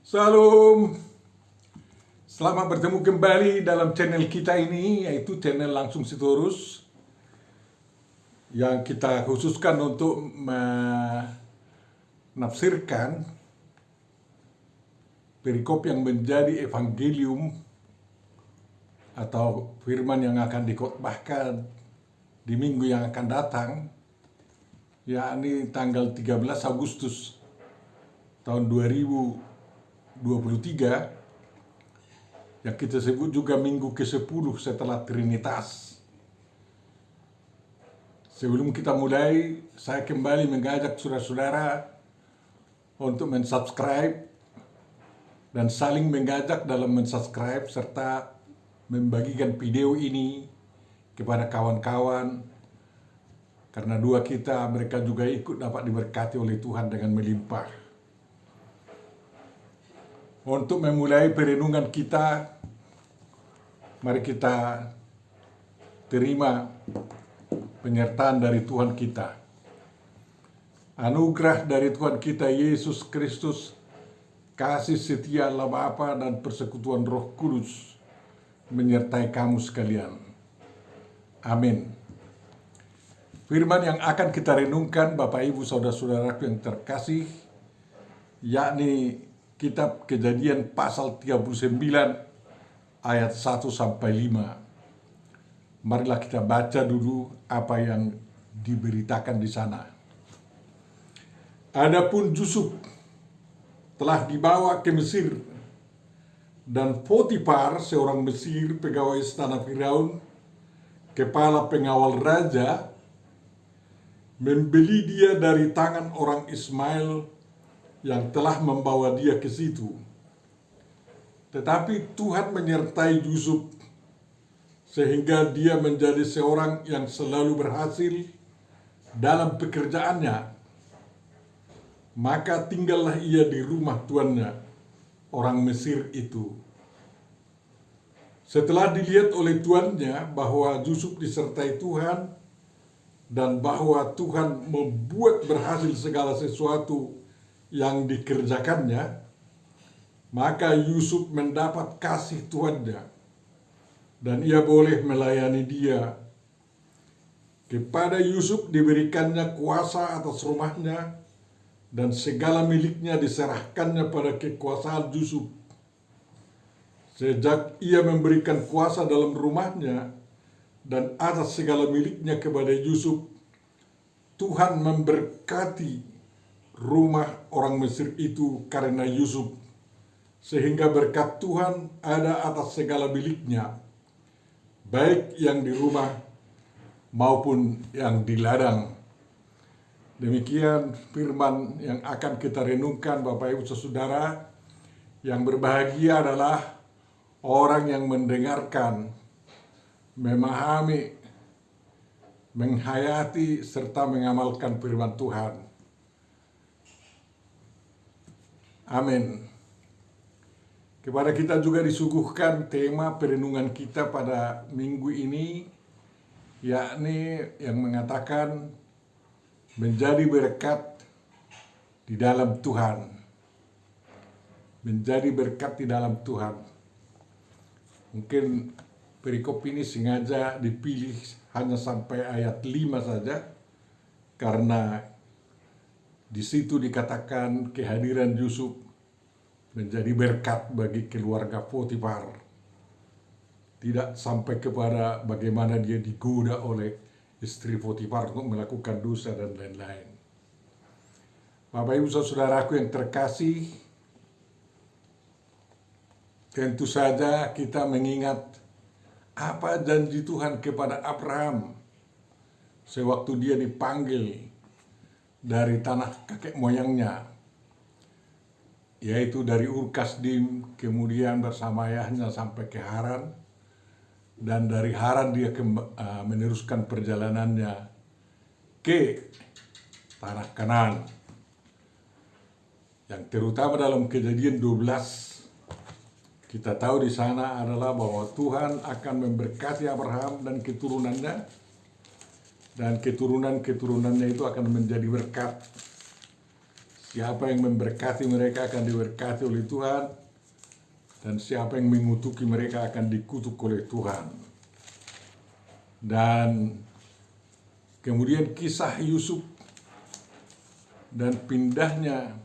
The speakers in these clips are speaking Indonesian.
Salam, selamat bertemu kembali dalam channel kita ini, yaitu channel Langsung Sitorus, yang kita khususkan untuk menafsirkan perikop yang menjadi evangelium atau firman yang akan dikhotbahkan di minggu yang akan datang, yakni tanggal 13 Agustus tahun 2023, yang kita sebut juga minggu ke-10 setelah Trinitas. Sebelum kita mulai, saya kembali mengajak saudara-saudara untuk mensubscribe dan saling mengajak dalam mensubscribe serta membagikan video ini kepada kawan-kawan, karena dua kita, mereka juga ikut dapat diberkati oleh Tuhan dengan melimpah. Untuk memulai perenungan kita, mari kita terima penyertaan dari Tuhan kita. Anugerah dari Tuhan kita Yesus Kristus, kasih setia Allah Bapa dan persekutuan Roh Kudus menyertai kamu sekalian. Amin. Firman yang akan kita renungkan, Bapak Ibu Saudara-saudaraku yang terkasih, yakni Kitab Kejadian pasal 39 ayat 1 sampai 5. Marilah kita baca dulu apa yang diberitakan di sana. Adapun Yusuf telah dibawa ke Mesir, dan Potifar, seorang Mesir, pegawai istana Firaun, kepala pengawal raja, membeli dia dari tangan orang Ismail yang telah membawa dia ke situ. Tetapi Tuhan menyertai Yusuf sehingga dia menjadi seorang yang selalu berhasil dalam pekerjaannya. Maka tinggallah ia di rumah tuannya, orang Mesir itu. Setelah dilihat oleh tuannya bahwa Yusuf disertai Tuhan dan bahwa Tuhan membuat berhasil segala sesuatu yang dikerjakannya, maka Yusuf mendapat kasih tuannya dan ia boleh melayani dia. Kepada Yusuf diberikannya kuasa atas rumahnya dan segala miliknya diserahkannya pada kekuasaan Yusuf. Sejak ia memberikan kuasa dalam rumahnya dan atas segala miliknya kepada Yusuf, Tuhan memberkati rumah orang Mesir itu karena Yusuf, sehingga berkat Tuhan ada atas segala miliknya, baik yang di rumah maupun yang di ladang. Demikian firman yang akan kita renungkan, Bapak Ibu Saudara. Yang berbahagia adalah orang yang mendengarkan, memahami, menghayati, serta mengamalkan firman Tuhan. Amin. Kepada kita juga disuguhkan tema perenungan kita pada minggu ini, yakni yang mengatakan menjadi berkat di dalam Tuhan. Menjadi berkat di dalam Tuhan. Mungkin perikop ini sengaja dipilih hanya sampai ayat 5 saja, karena di situ dikatakan kehadiran Yusuf menjadi berkat bagi keluarga Potifar. Tidak sampai kepada bagaimana dia digoda oleh istri Potifar untuk melakukan dosa dan lain-lain. Bapak Ibu Saudaraku yang terkasih, tentu saja kita mengingat apa janji Tuhan kepada Abraham sewaktu dia dipanggil dari tanah kakek moyangnya, yaitu dari Ur Kasdim, kemudian bersama ayahnya sampai ke Haran, dan dari Haran dia meneruskan perjalanannya ke tanah Kanaan. Yang terutama dalam Kejadian 12, kita tahu di sana adalah bahwa Tuhan akan memberkati Abraham dan keturunannya, dan keturunan-keturunannya itu akan menjadi berkat siapa yang memberkati mereka akan diberkati oleh Tuhan, dan siapa yang mengutuki mereka akan dikutuk oleh Tuhan. Dan kemudian kisah Yusuf dan pindahnya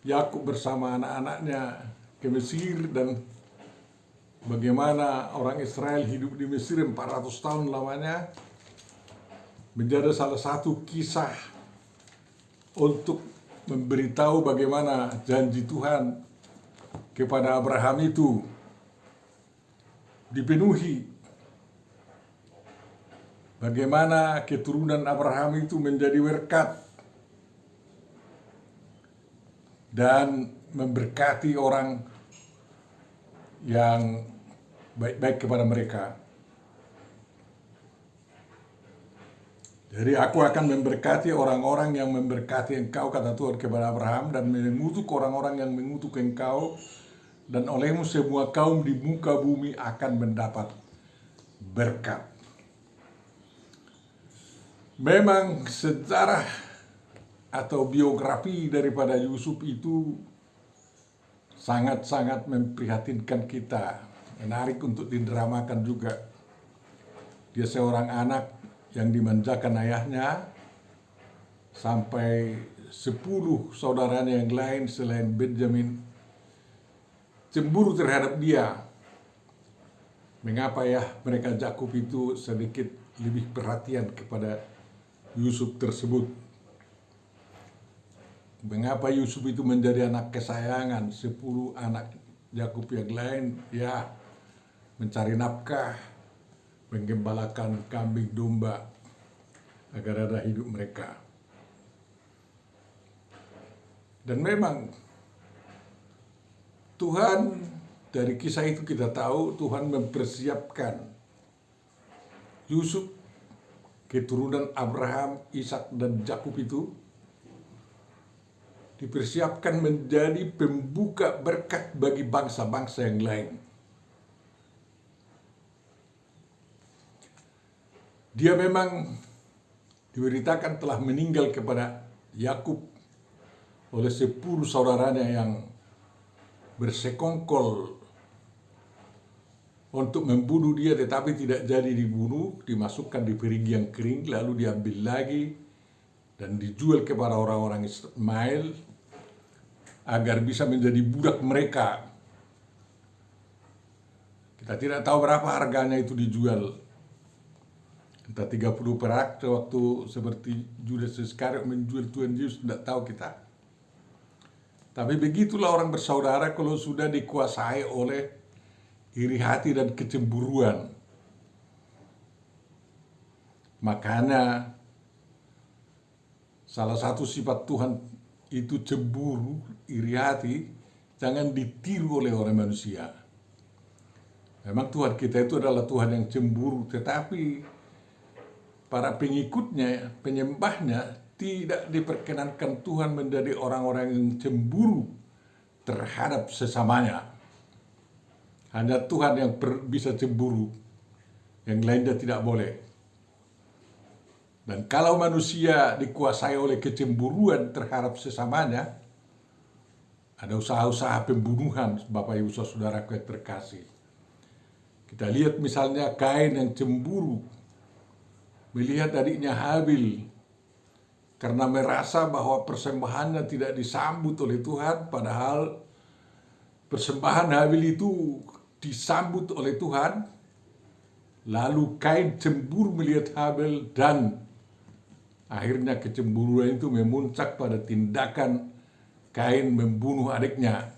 Yakub bersama anak-anaknya ke Mesir, dan bagaimana orang Israel hidup di Mesir 400 tahun lamanya, menjadi salah satu kisah untuk memberitahu bagaimana janji Tuhan kepada Abraham itu dipenuhi. Bagaimana keturunan Abraham itu menjadi berkat dan memberkati orang yang baik-baik kepada mereka. Jadi aku akan memberkati orang-orang yang memberkati engkau, kata Tuhan kepada Abraham, dan mengutuk orang-orang yang mengutuk engkau, dan olehmu semua kaum di muka bumi akan mendapat berkat. Memang sejarah atau biografi daripada Yusuf itu sangat-sangat memprihatinkan kita, menarik untuk didramakan juga. Dia seorang anak yang dimanjakan ayahnya, sampai 10 saudaranya yang lain selain Benjamin cemburu terhadap dia. Mengapa ya mereka Yakub itu sedikit lebih perhatian kepada Yusuf tersebut? Mengapa Yusuf itu menjadi anak kesayangan? 10 anak Yakub yang lain ya mencari nafkah, menggembalakan kambing domba agar ada hidup mereka. Dan memang Tuhan, dari kisah itu kita tahu Tuhan mempersiapkan Yusuf, keturunan Abraham, Ishak dan Yakub itu dipersiapkan menjadi pembuka berkat bagi bangsa-bangsa yang lain. Dia memang diberitakan telah meninggal kepada Yakub oleh 10 saudaranya yang bersekongkol untuk membunuh dia, tetapi tidak jadi dibunuh, dimasukkan di perigi yang kering, lalu diambil lagi dan dijual kepada orang-orang Ismail agar bisa menjadi budak mereka. Kita tidak tahu berapa harganya itu dijual. Entah 30 perak waktu seperti Judas Iskariot menjual Tuhan Yesus, tidak tahu kita. Tapi begitulah orang bersaudara kalau sudah dikuasai oleh iri hati dan kecemburuan. Makanya salah satu sifat Tuhan itu cemburu, iri hati, jangan ditiru oleh orang manusia. Memang Tuhan kita itu adalah Tuhan yang cemburu, tetapi para pengikutnya, penyembahnya, tidak diperkenankan Tuhan menjadi orang-orang yang cemburu terhadap sesamanya. Hanya Tuhan yang bisa cemburu, yang lainnya tidak boleh. Dan kalau manusia dikuasai oleh kecemburuan terhadap sesamanya, ada usaha-usaha pembunuhan, Bapak Ibu Saudaraku yang terkasih. Kita lihat misalnya Kain yang cemburu melihat adiknya Habil karena merasa bahwa persembahannya tidak disambut oleh Tuhan, padahal persembahan Habil itu disambut oleh Tuhan. Lalu Kain cemburu melihat Habil, dan akhirnya kecemburuan itu memuncak pada tindakan Kain membunuh adiknya.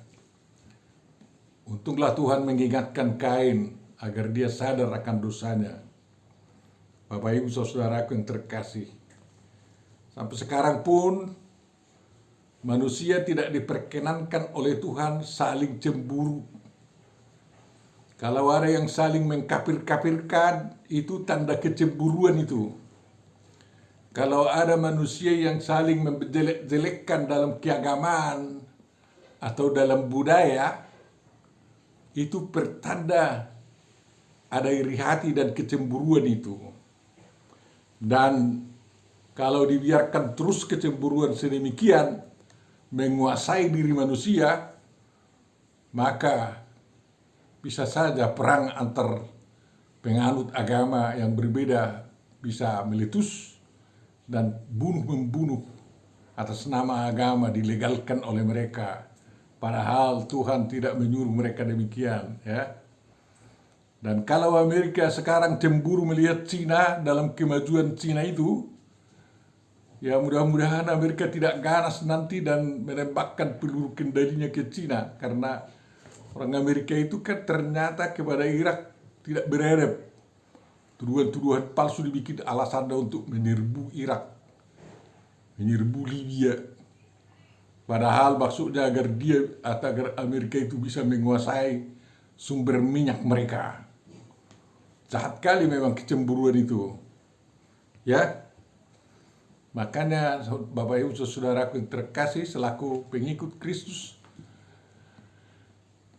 Untunglah Tuhan mengingatkan Kain agar dia sadar akan dosanya. Bapak Ibu Saudaraku yang terkasih, sampai sekarang pun manusia tidak diperkenankan oleh Tuhan saling cemburu. Kalau ada yang saling mengkafir-kafirkan, itu tanda kecemburuan itu. Kalau ada manusia yang saling menjelek-jelekkan dalam keagamaan atau dalam budaya, itu pertanda ada iri hati dan kecemburuan itu. Dan kalau dibiarkan terus kecemburuan sedemikian, menguasai diri manusia, maka bisa saja perang antar penganut agama yang berbeda bisa meletus dan bunuh-membunuh atas nama agama dilegalkan oleh mereka. Padahal Tuhan tidak menyuruh mereka demikian, ya. Dan kalau Amerika sekarang cemburu melihat Cina dalam kemajuan Cina itu, ya mudah-mudahan Amerika tidak ganas nanti dan menembakkan peluru kendalinya ke Cina, karena orang Amerika itu kan ternyata kepada Irak tidak beredep. Tuduhan-tuduhan palsu dibikin alasannya untuk menyerbu Irak, menyerbu Libya. Padahal maksudnya agar Amerika itu bisa menguasai sumber minyak mereka. Jahat kali memang kecemburuan itu, ya. Makanya Bapak Ibu saudaraku yang terkasih, selaku pengikut Kristus,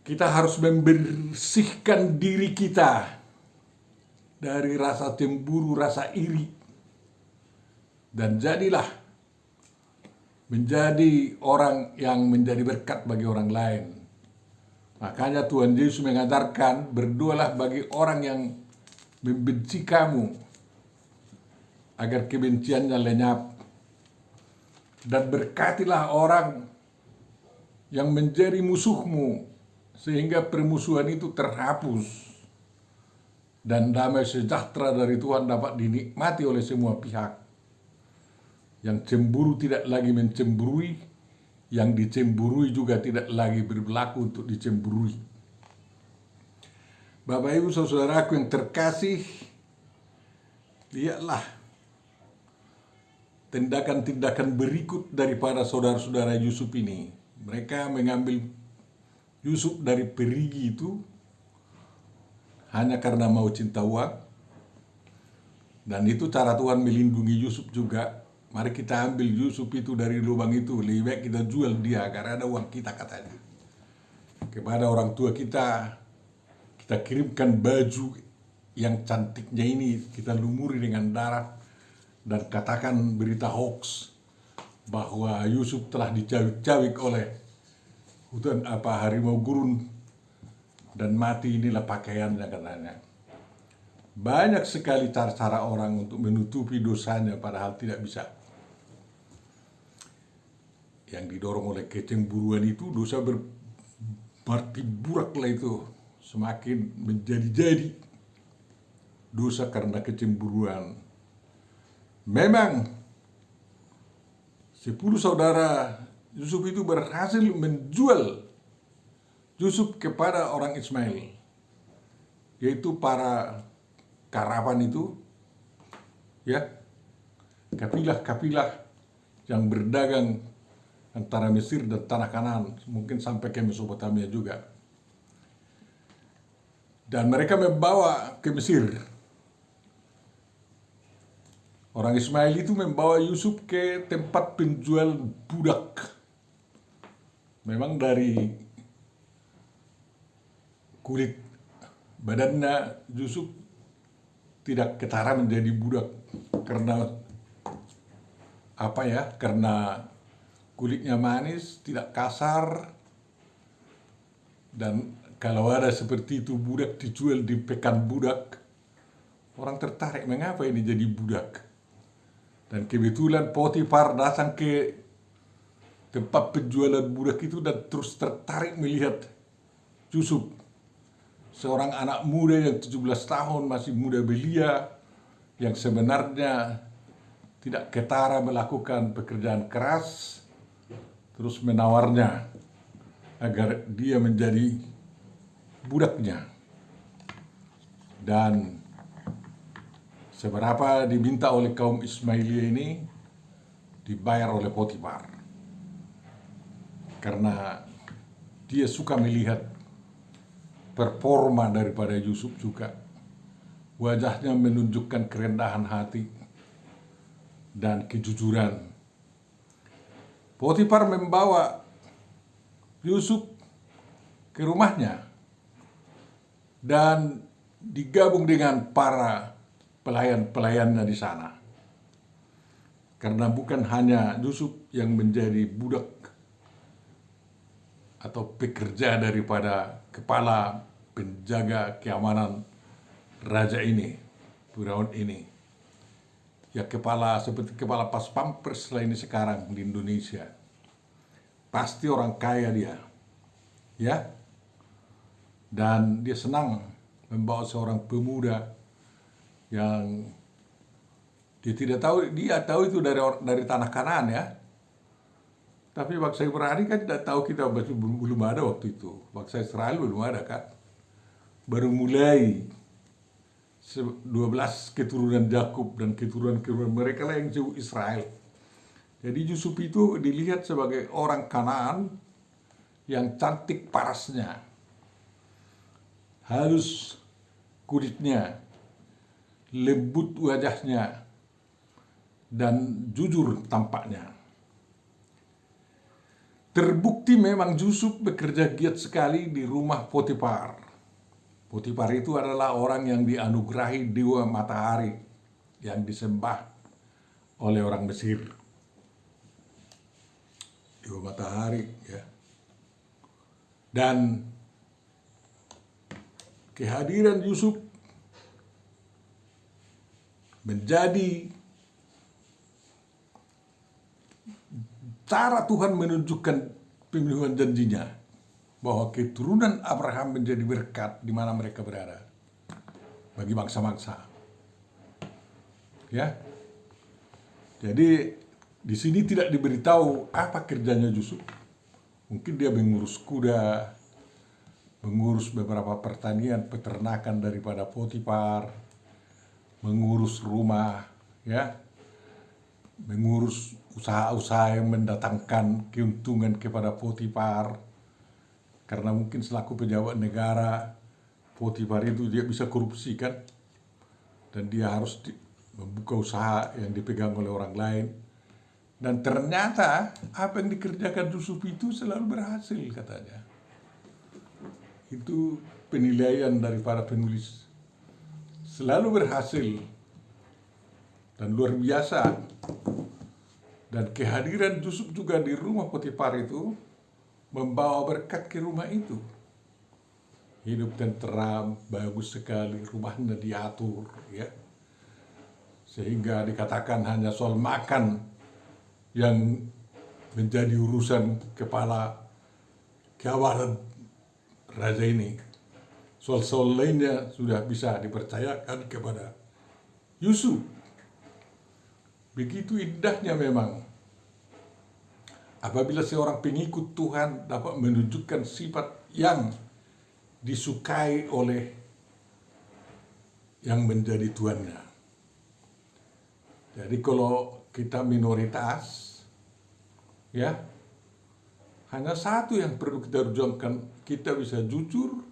kita harus membersihkan diri kita dari rasa cemburu, rasa iri, dan jadilah menjadi orang yang menjadi berkat bagi orang lain. Makanya Tuhan Yesus mengajarkan, berdoalah bagi orang yang membenci kamu, agar kebenciannya lenyap. Dan berkatilah orang yang menjadi musuhmu, sehingga permusuhan itu terhapus. Dan damai sejahtera dari Tuhan dapat dinikmati oleh semua pihak. Yang cemburu tidak lagi mencemburui, yang dicemburui juga tidak lagi berlaku untuk dicemburui. Bapak Ibu saudaraku yang terkasih, lihatlah tindakan-tindakan berikut daripada saudara-saudara Yusuf ini. Mereka mengambil Yusuf dari perigi itu hanya karena mau cinta uang. Dan itu cara Tuhan melindungi Yusuf juga. Mari kita ambil Yusuf itu dari lubang itu, lebih baik kita jual dia karena ada uang kita, katanya. Kepada orang tua kita kirimkan baju yang cantiknya ini, kita lumuri dengan darah dan katakan berita hoax bahwa Yusuf telah dicawik-cawik oleh harimau gurun dan mati, inilah pakaiannya, katanya. Banyak sekali cara-cara orang untuk menutupi dosanya padahal tidak bisa. Yang didorong oleh kecemburuan itu, dosa berarti buraklah itu, semakin menjadi-jadi dosa karena kecemburuan. Memang 10 saudara Yusuf itu berhasil menjual Yusuf kepada orang Ismail, yaitu para karavan itu, ya, kapilah-kapilah yang berdagang antara Mesir dan tanah Kanaan, mungkin sampai ke Mesopotamia juga. Dan mereka membawa ke Mesir. Orang Ismail itu membawa Yusuf ke tempat penjual budak. Memang dari kulit badannya Yusuf tidak ketara menjadi budak karena karena kulitnya manis, tidak kasar. Dan kalau ada seperti itu budak dijual di pekan budak, orang tertarik, mengapa ini jadi budak? Dan kebetulan Potifar datang ke tempat penjualan budak itu dan terus tertarik melihat Yusuf, seorang anak muda yang 17 tahun, masih muda belia, yang sebenarnya tidak ketara melakukan pekerjaan keras, terus menawarnya agar dia menjadi budaknya. Dan seberapa diminta oleh kaum Ismailia ini dibayar oleh Potifar, karena dia suka melihat performa daripada Yusuf juga. Wajahnya menunjukkan kerendahan hati dan kejujuran. Potifar membawa Yusuf ke rumahnya dan digabung dengan para pelayan-pelayannya di sana. Karena bukan hanya Yusuf yang menjadi budak atau pekerja daripada kepala penjaga keamanan raja ini, Firaun ini. Ya seperti kepala pas pampers lah ini sekarang di Indonesia. Pasti orang kaya dia, ya. Dan dia senang membawa seorang pemuda yang dia tahu itu dari tanah Kanaan ya. Tapi bangsa Ibrani kan tidak tahu, kita belum ada waktu itu. Bangsa Israel belum ada kan. Baru mulai 12 keturunan Yakub dan keturunan mereka lah yang jauh Israel. Jadi Yusuf itu dilihat sebagai orang Kanaan yang cantik parasnya, halus kulitnya, lembut wajahnya, dan jujur tampaknya. Terbukti memang Yusuf bekerja giat sekali di rumah Potifar. Potifar itu adalah orang yang dianugerahi dewa matahari yang disembah oleh orang Mesir. Dewa matahari ya. Dan kehadiran Yusuf menjadi cara Tuhan menunjukkan pemenuhan janjinya bahwa keturunan Abraham menjadi berkat di mana mereka berada bagi bangsa-bangsa. Ya. Jadi di sini tidak diberitahu apa kerjanya Yusuf. Mungkin dia mengurus kuda, mengurus beberapa pertanian peternakan daripada Potifar, mengurus rumah, ya, mengurus usaha-usaha yang mendatangkan keuntungan kepada Potifar. Karena mungkin selaku pejabat negara, Potifar itu dia bisa korupsi kan, dan dia harus membuka usaha yang dipegang oleh orang lain. Dan ternyata apa yang dikerjakan Yusuf itu selalu berhasil katanya. Itu penilaian dari para penulis. Selalu berhasil dan luar biasa. Dan kehadiran Yusuf juga di rumah Potifar itu membawa berkat ke rumah itu. Hidup tenteram, bagus sekali, rumahnya diatur, ya. Sehingga dikatakan hanya soal makan yang menjadi urusan kepala keamanan raja ini. Soal-soal lainnya sudah bisa dipercayakan kepada Yusuf. Begitu indahnya memang apabila seorang pengikut Tuhan dapat menunjukkan sifat yang disukai oleh yang menjadi tuannya. Jadi kalau kita minoritas, ya, hanya satu yang perlu kita perjuangkan, kita bisa jujur,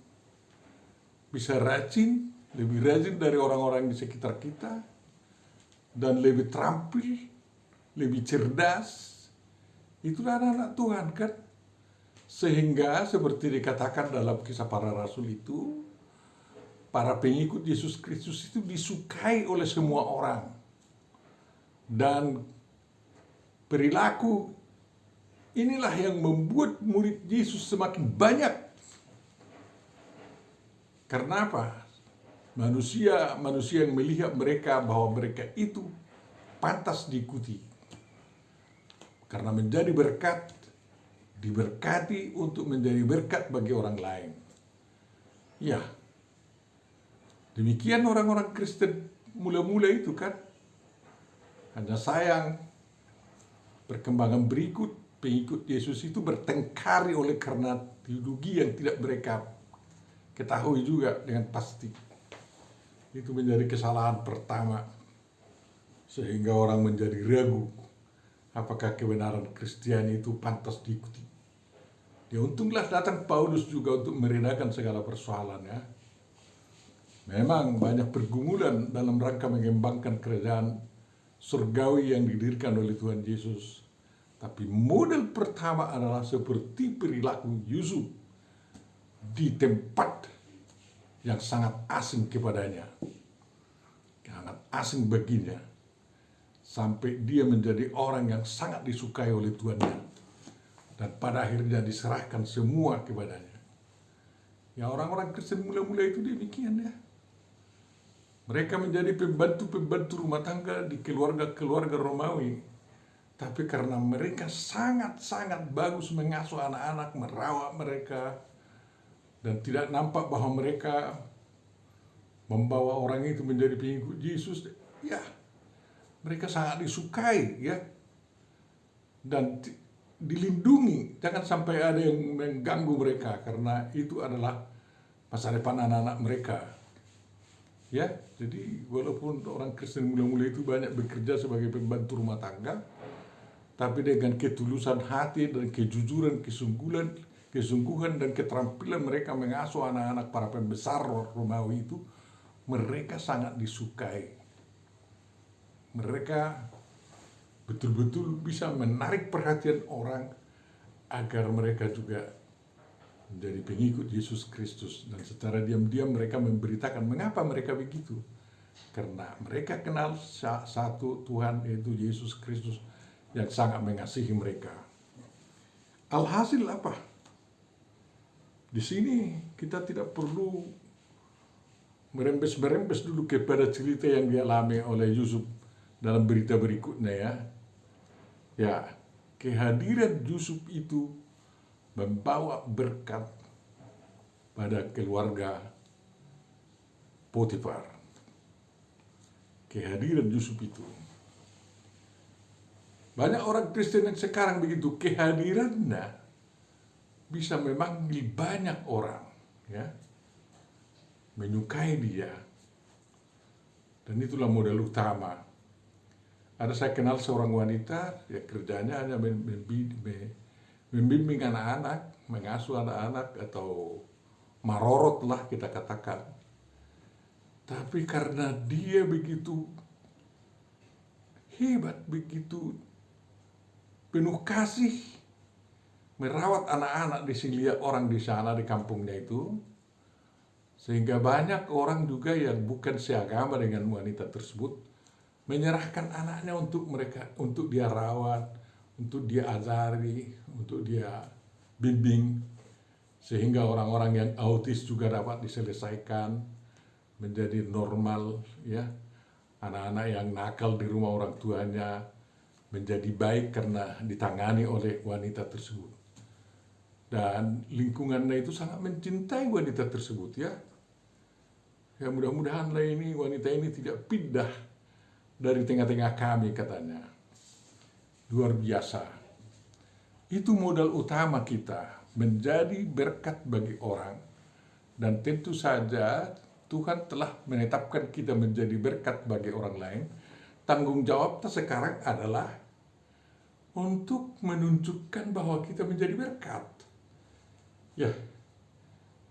bisa rajin, lebih rajin dari orang-orang di sekitar kita, dan lebih terampil, lebih cerdas. Itulah anak-anak Tuhan kan. Sehingga seperti dikatakan dalam Kisah Para Rasul itu, para pengikut Yesus Kristus itu disukai oleh semua orang. Dan perilaku inilah yang membuat murid Yesus semakin banyak. Karena apa? Manusia yang melihat mereka bahwa mereka itu pantas diikuti. Karena menjadi berkat, diberkati untuk menjadi berkat bagi orang lain. Ya, demikian orang-orang Kristen mula-mula itu kan. Hanya sayang, perkembangan berikut, pengikut Yesus itu bertengkar oleh karena teologi yang tidak mereka ketahui juga dengan pasti. Itu menjadi kesalahan pertama, sehingga orang menjadi ragu apakah kebenaran Kristiani itu pantas diikuti. Ya untunglah datang Paulus juga untuk meredakan segala persoalan ya. Memang banyak pergumulan dalam rangka mengembangkan kerajaan surgawi yang didirikan oleh Tuhan Yesus. Tapi model pertama adalah seperti perilaku Yusuf di tempat yang sangat asing kepadanya, sangat asing baginya, sampai dia menjadi orang yang sangat disukai oleh tuannya. dan pada akhirnya diserahkan semua kepadanya. Ya, orang-orang Kristen mula-mula itu demikian ya. Mereka menjadi pembantu-pembantu rumah tangga di keluarga-keluarga Romawi. Tapi karena mereka sangat-sangat bagus mengasuh anak-anak, merawat mereka, dan tidak nampak bahwa mereka membawa orang itu menjadi pengikut Yesus, ya mereka sangat disukai ya, dan dilindungi. Jangan sampai ada yang mengganggu mereka, karena itu adalah masa depan anak-anak mereka. Ya, jadi walaupun orang Kristen mula-mula itu banyak bekerja sebagai pembantu rumah tangga, tapi dengan ketulusan hati dan kejujuran, kesungguhan dan keterampilan mereka mengasuh anak-anak para pembesar Romawi itu, mereka sangat disukai. Mereka betul-betul bisa menarik perhatian orang agar mereka juga menjadi pengikut Yesus Kristus. Dan secara diam-diam mereka memberitakan mengapa mereka begitu. Karena mereka kenal satu Tuhan, yaitu Yesus Kristus, yang sangat mengasihi mereka. Alhasil apa? Di sini kita tidak perlu merembes dulu kepada cerita yang dialami oleh Yusuf dalam berita berikutnya ya. Ya, kehadiran Yusuf itu membawa berkat pada keluarga Potifar. Kehadiran Yusuf itu. Banyak orang Kristen yang sekarang begitu, kehadirannya bisa memanggil banyak orang, ya, menyukai dia. Dan itulah modal utama. Ada saya kenal seorang wanita, ya kerjanya hanya membimbing anak-anak, mengasuh anak-anak, atau marorot lah kita katakan. Tapi karena dia begitu hebat, begitu penuh kasih, merawat anak-anak, lihat orang di sana di kampungnya itu, sehingga banyak orang juga yang bukan seagama dengan wanita tersebut menyerahkan anaknya untuk mereka, untuk dia rawat, untuk dia ajari, untuk dia bimbing, sehingga orang-orang yang autis juga dapat diselesaikan menjadi normal ya. Anak-anak yang nakal di rumah orang tuanya menjadi baik karena ditangani oleh wanita tersebut. Dan lingkungannya itu sangat mencintai wanita tersebut ya. Ya mudah-mudahanlah ini wanita ini tidak pindah dari tengah-tengah kami katanya. Luar biasa. Itu modal utama kita, menjadi berkat bagi orang. Dan tentu saja Tuhan telah menetapkan kita menjadi berkat bagi orang lain. Tanggung jawab kita sekarang adalah untuk menunjukkan bahwa kita menjadi berkat. Ya,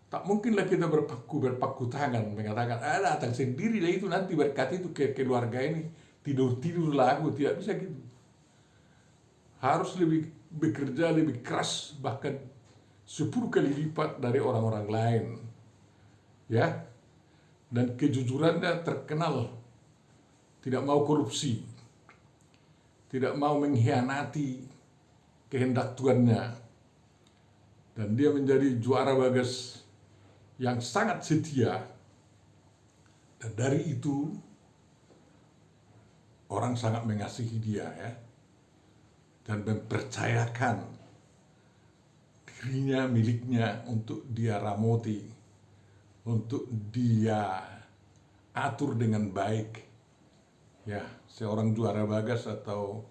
tak mungkinlah kita berpaku tangan mengatakan, datang sendiri lah itu nanti berkat itu ke keluarga ini, tidur lagu, tidak bisa gitu. Harus lebih bekerja lebih keras, bahkan 10 kali lipat dari orang-orang lain. Ya, dan kejujurannya terkenal, tidak mau korupsi, tidak mau mengkhianati kehendak Tuannya. Dan dia menjadi juara bagas yang sangat setia. Dan dari itu orang sangat mengasihi dia ya. Dan mempercayakan dirinya miliknya untuk dia ramoti, untuk dia atur dengan baik. Ya, seorang juara bagas atau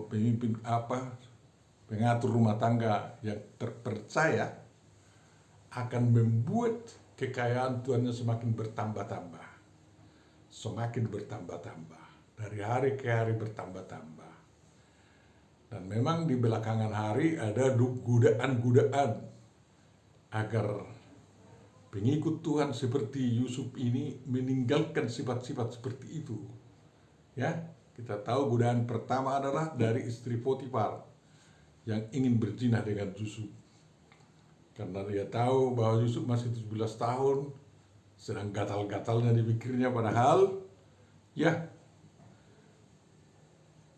pemimpin pengatur rumah tangga yang terpercaya akan membuat kekayaan Tuannya semakin bertambah-tambah. Semakin bertambah-tambah. Dari hari ke hari bertambah-tambah. Dan memang di belakangan hari ada godaan-godaan agar pengikut Tuhan seperti Yusuf ini meninggalkan sifat-sifat seperti itu. Ya, kita tahu godaan pertama adalah dari istri Potifar yang ingin berzina dengan Yusuf. Karena dia tahu bahwa Yusuf masih 17 tahun, sedang gatal-gatalnya di pikirnya, padahal ya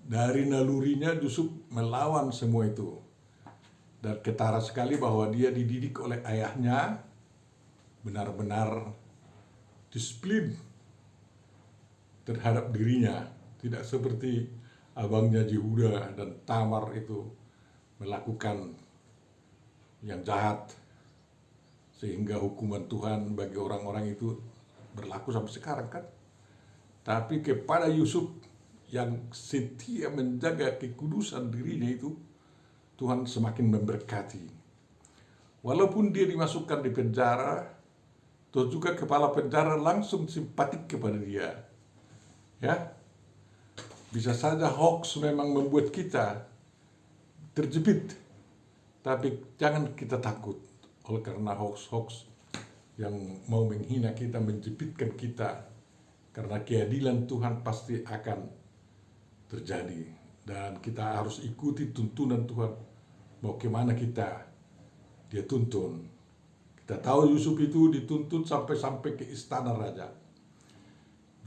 dari nalurinya Yusuf melawan semua itu. Dan ketara sekali bahwa dia dididik oleh ayahnya, benar-benar disiplin terhadap dirinya. Tidak seperti abangnya Yehuda dan Tamar itu melakukan yang jahat, sehingga hukuman Tuhan bagi orang-orang itu berlaku sampai sekarang kan. Tapi kepada Yusuf yang setia menjaga kekudusan dirinya itu, Tuhan semakin memberkati. Walaupun dia dimasukkan di penjara, toh juga kepala penjara langsung simpatik kepada dia. Ya, bisa saja hoax memang membuat kita terjepit, tapi jangan kita takut oleh karena hoax-hoax yang mau menghina kita, menjepitkan kita, karena keadilan Tuhan pasti akan terjadi dan kita harus ikuti tuntunan Tuhan. Mau kemana dia tuntun. Kita tahu Yusuf itu dituntut sampai ke istana raja.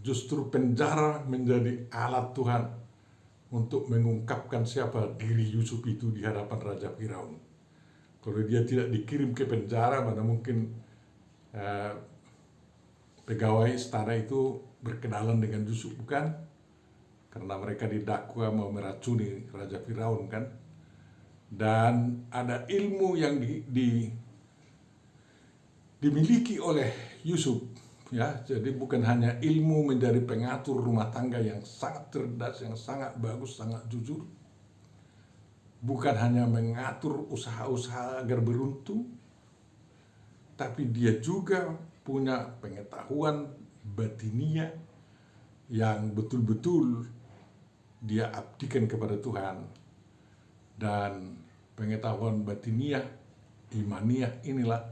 Justru penjara menjadi alat Tuhan untuk mengungkapkan siapa diri Yusuf itu di hadapan Raja Firaun. Kalau dia tidak dikirim ke penjara, mana mungkin pegawai istana itu berkenalan dengan Yusuf, bukan? Karena mereka didakwa mau meracuni Raja Firaun kan. Dan ada ilmu yang dimiliki oleh Yusuf, ya. Jadi bukan hanya ilmu menjadi pengatur rumah tangga yang sangat cerdas, yang sangat bagus, sangat jujur. Bukan hanya mengatur usaha-usaha agar beruntung, tapi dia juga punya pengetahuan batiniah yang betul-betul dia abdikan kepada Tuhan. Dan pengetahuan batiniah, imaniah inilah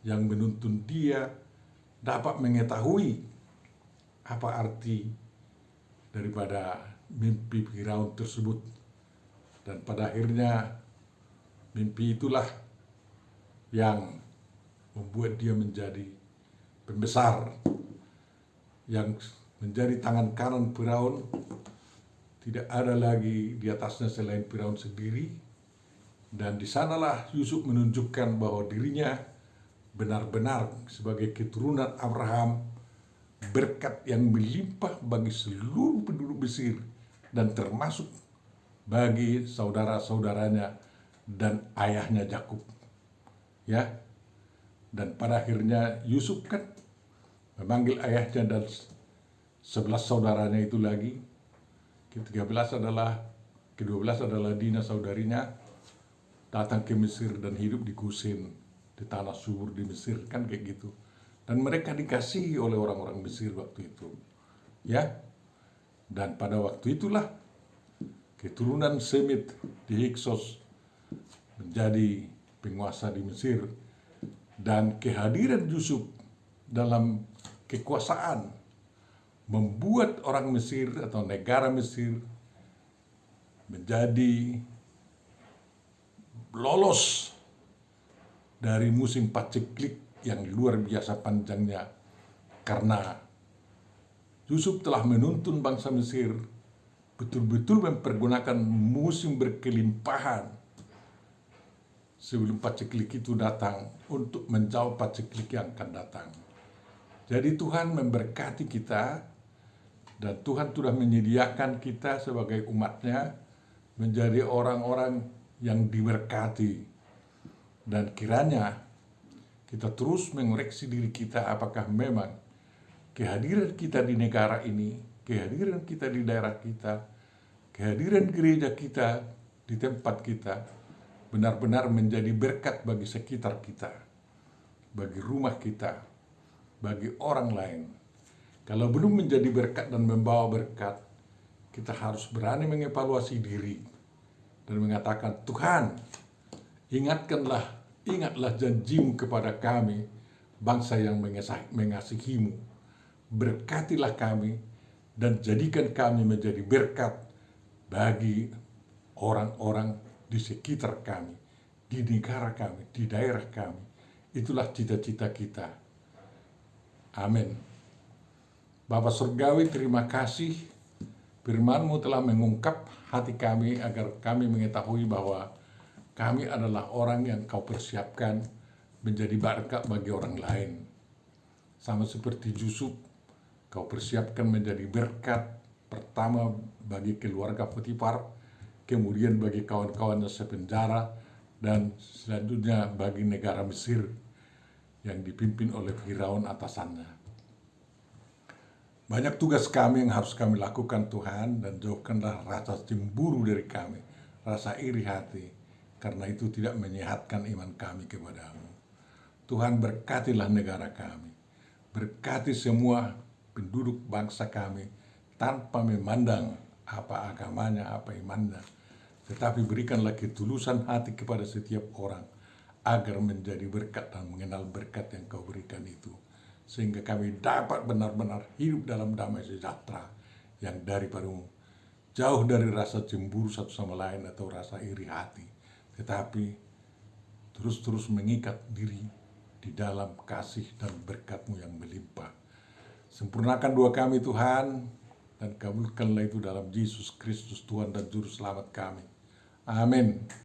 yang menuntun dia dapat mengetahui apa arti daripada mimpi Firaun tersebut. Dan pada akhirnya mimpi itulah yang membuat dia menjadi pembesar, yang menjadi tangan kanan Firaun. Tidak ada lagi di atasnya selain Firaun sendiri. Dan di sanalah Yusuf menunjukkan bahwa dirinya benar-benar sebagai keturunan Abraham, berkat yang melimpah bagi seluruh penduduk Mesir dan termasuk bagi saudara-saudaranya dan ayahnya Yakub. Ya. Dan pada akhirnya Yusuf kan memanggil ayahnya dan 11 saudaranya itu lagi. Ke-12 adalah Dina saudarinya, datang ke Mesir dan hidup di Gosen, di tanah subur di Mesir, kan kayak gitu. Dan mereka dikasihi oleh orang-orang Mesir waktu itu. Ya. Dan pada waktu itulah keturunan Semit di Hiksos menjadi penguasa di Mesir. Dan kehadiran Yusuf dalam kekuasaan membuat orang Mesir atau negara Mesir menjadi lolos dari musim paceklik yang luar biasa panjangnya, karena Yusuf telah menuntun bangsa Mesir betul-betul mempergunakan musim berkelimpahan sebelum paceklik itu datang untuk menjawab paceklik yang akan datang. Jadi Tuhan memberkati kita. Dan Tuhan sudah menyediakan kita sebagai umatnya menjadi orang-orang yang diberkati. Dan kiranya kita terus mengoreksi diri kita apakah memang kehadiran kita di negara ini, kehadiran kita di daerah kita, kehadiran gereja kita di tempat kita benar-benar menjadi berkat bagi sekitar kita, bagi rumah kita, bagi orang lain. Kalau belum menjadi berkat dan membawa berkat, kita harus berani mengevaluasi diri dan mengatakan, Tuhan, ingatlah janjimu kepada kami, bangsa yang mengasihimu. Berkatilah kami dan jadikan kami menjadi berkat bagi orang-orang di sekitar kami, di negara kami, di daerah kami. Itulah cita-cita kita. Amin. Bapa Surgawi, terima kasih firman-Mu telah mengungkap hati kami agar kami mengetahui bahwa Kami adalah orang yang Kau persiapkan menjadi berkat bagi orang lain. Sama seperti Yusuf, Kau persiapkan menjadi berkat pertama bagi keluarga Potifar, kemudian bagi kawan-kawannya sepenjara, dan selanjutnya bagi negara Mesir yang dipimpin oleh Firaun atasannya. Banyak tugas kami yang harus kami lakukan Tuhan, dan jauhkanlah rasa cemburu dari kami, rasa iri hati, karena itu tidak menyehatkan iman kami kepadamu. Tuhan, berkatilah negara kami, berkati semua penduduk bangsa kami tanpa memandang apa agamanya, apa imannya, tetapi berikanlah ketulusan hati kepada setiap orang agar menjadi berkat dan mengenal berkat yang Kau berikan itu, sehingga kami dapat benar-benar hidup dalam damai sejahtera yang daripadamu, jauh dari rasa cemburu satu sama lain atau rasa iri hati, tetapi terus-terus mengikat diri di dalam kasih dan berkat-Mu yang melimpah. Sempurnakan doa kami Tuhan, dan kabulkanlah itu dalam Yesus Kristus Tuhan dan Juru Selamat kami. Amin.